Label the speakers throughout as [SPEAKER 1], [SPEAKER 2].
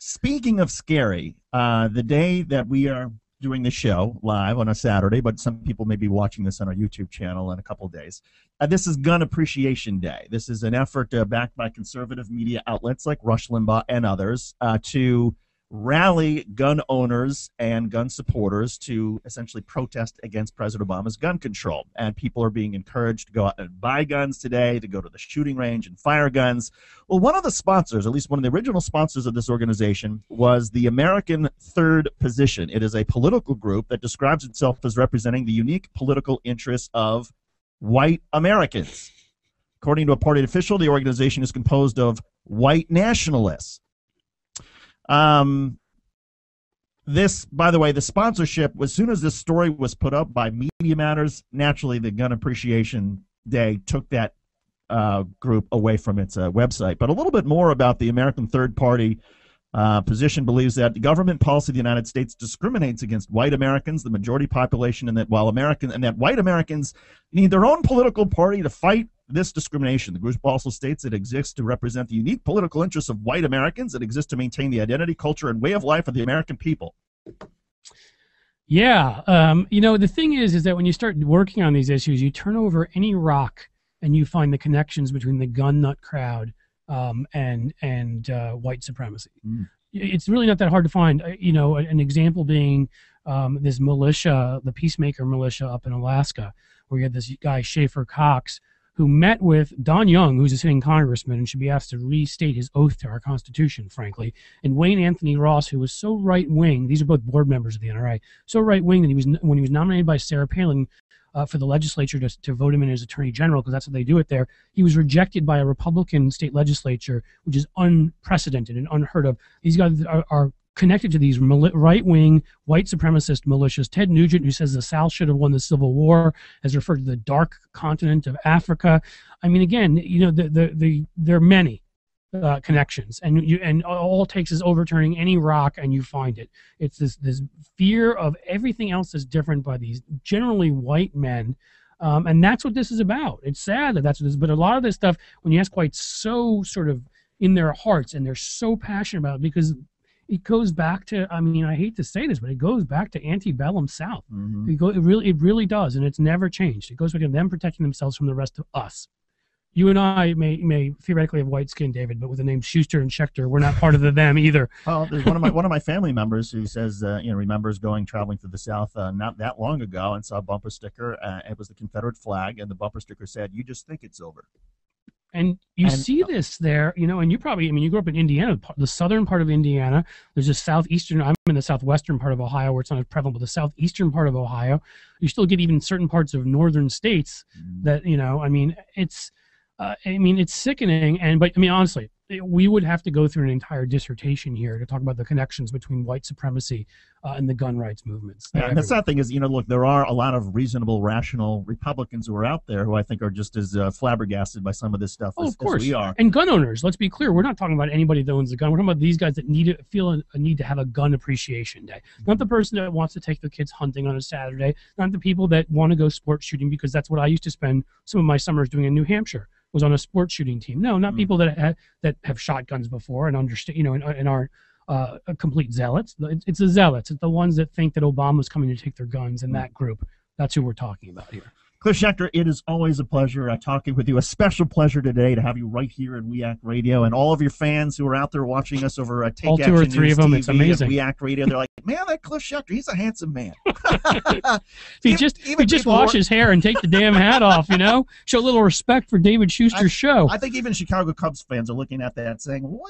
[SPEAKER 1] Speaking of scary, the day that we are doing the show live on a Saturday, but some people may be watching this on our YouTube channel in a couple of days. This is Gun Appreciation Day. This is an effort backed by conservative media outlets like Rush Limbaugh and others to rally gun owners and gun supporters to essentially protest against President Obama's gun control. And people are being encouraged to go out and buy guns today, to go to the shooting range and fire guns. Well, one of the sponsors, at least one of the original sponsors of this organization, was the American Third Position. It is a political group that describes itself as representing the unique political interests of white Americans. According to a party official, the organization is composed of white nationalists. This, by the way, the sponsorship, as soon as this story was put up by Media Matters, naturally the Gun Appreciation Day took that group away from its website. But a little bit more about the American Third Party position believes that the government policy of the United States discriminates against white Americans, the majority population, and that white Americans need their own political party to fight this discrimination. The group also states it exists to represent the unique political interests of white Americans. It exists to maintain the identity, culture, and way of life of the American people.
[SPEAKER 2] Yeah, you know, the thing is that when you start working on these issues, you turn over any rock and you find the connections between the gun nut crowd and white supremacy. It's really not that hard to find. You know, an example being this militia, the Peacemaker militia up in Alaska, where you had this guy Schaefer Cox, who met with Don Young, who's a sitting congressman and should be asked to restate his oath to our Constitution, frankly, and Wayne Anthony Ross, who was so right-wing. These are both board members of the NRA. So right-wing that when he was nominated by Sarah Palin for the legislature to vote him in as Attorney General, because that's what they do it there, he was rejected by a Republican state legislature, which is unprecedented and unheard of. These guys are connected to these right-wing white supremacist militias. Ted Nugent, who says the South should have won the Civil War, has referred to the dark continent of Africa. I mean, again, you know, there are many connections, and all it takes is overturning any rock and you find it. It's this fear of everything else that's different by these generally white men. And that's what this is about. It's sad that that's what this is, but a lot of this stuff, when you ask whites, so sort of in their hearts, and they're so passionate about it, because it goes back to, I mean, I hate to say this, but it goes back to antebellum South. It really does, and it's never changed. It goes back to them protecting themselves from the rest of us. You and I may theoretically have white skin, David, but with the names Shuster and Schechter, we're not part of them either.
[SPEAKER 1] Well, there's one of my family members who says, remembers traveling through the South not that long ago and saw a bumper sticker. It was the Confederate flag, and the bumper sticker said, "You just think it's over."
[SPEAKER 2] And you see this there, you know, and you probably, I mean, you grew up in Indiana, the southern part of Indiana. There's a southeastern, I'm in the southwestern part of Ohio where it's not as prevalent, but the southeastern part of Ohio, you still get even certain parts of northern states that, you know, I mean, it's sickening. But I mean, honestly, we would have to go through an entire dissertation here to talk about the connections between white supremacy and the gun rights movements.
[SPEAKER 1] And the sad thing is, you know, look, there are a lot of reasonable, rational Republicans who are out there who I think are just as flabbergasted by some of this stuff as we are.
[SPEAKER 2] And gun owners, let's be clear, we're not talking about anybody that owns a gun. We're talking about these guys that feel a need to have a gun appreciation day. Not the person that wants to take their kids hunting on a Saturday, not the people that want to go sport shooting, because that's what I used to spend some of my summers doing in New Hampshire, was on a sports shooting team. No, not people that have shotguns before and understand, you know, and aren't complete zealots. It's the zealots. It's the ones that think that Obama's coming to take their guns, and that group. That's who we're talking about here.
[SPEAKER 1] Cliff Schechter, it is always a pleasure talking with you. A special pleasure today to have you right here in WeAct Radio, and all of your fans who are out there watching us over Take
[SPEAKER 2] all
[SPEAKER 1] Action
[SPEAKER 2] two or three
[SPEAKER 1] News
[SPEAKER 2] of them.
[SPEAKER 1] TV
[SPEAKER 2] it's amazing.
[SPEAKER 1] And WeAct Radio. They're like, man, that Cliff Schechter, he's a handsome man.
[SPEAKER 2] If you just wash his hair and take the damn hat off, you know, show a little respect for David Shuster's show.
[SPEAKER 1] I think even Chicago Cubs fans are looking at that saying, well,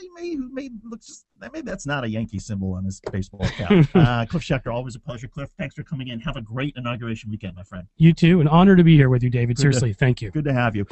[SPEAKER 1] maybe that's not a Yankee symbol on his baseball cap. Cliff Schechter, always a pleasure. Cliff, thanks for coming in. Have a great inauguration weekend, my friend.
[SPEAKER 2] You too. An honor to be here with you, David. Seriously, thank you.
[SPEAKER 1] Good to have you.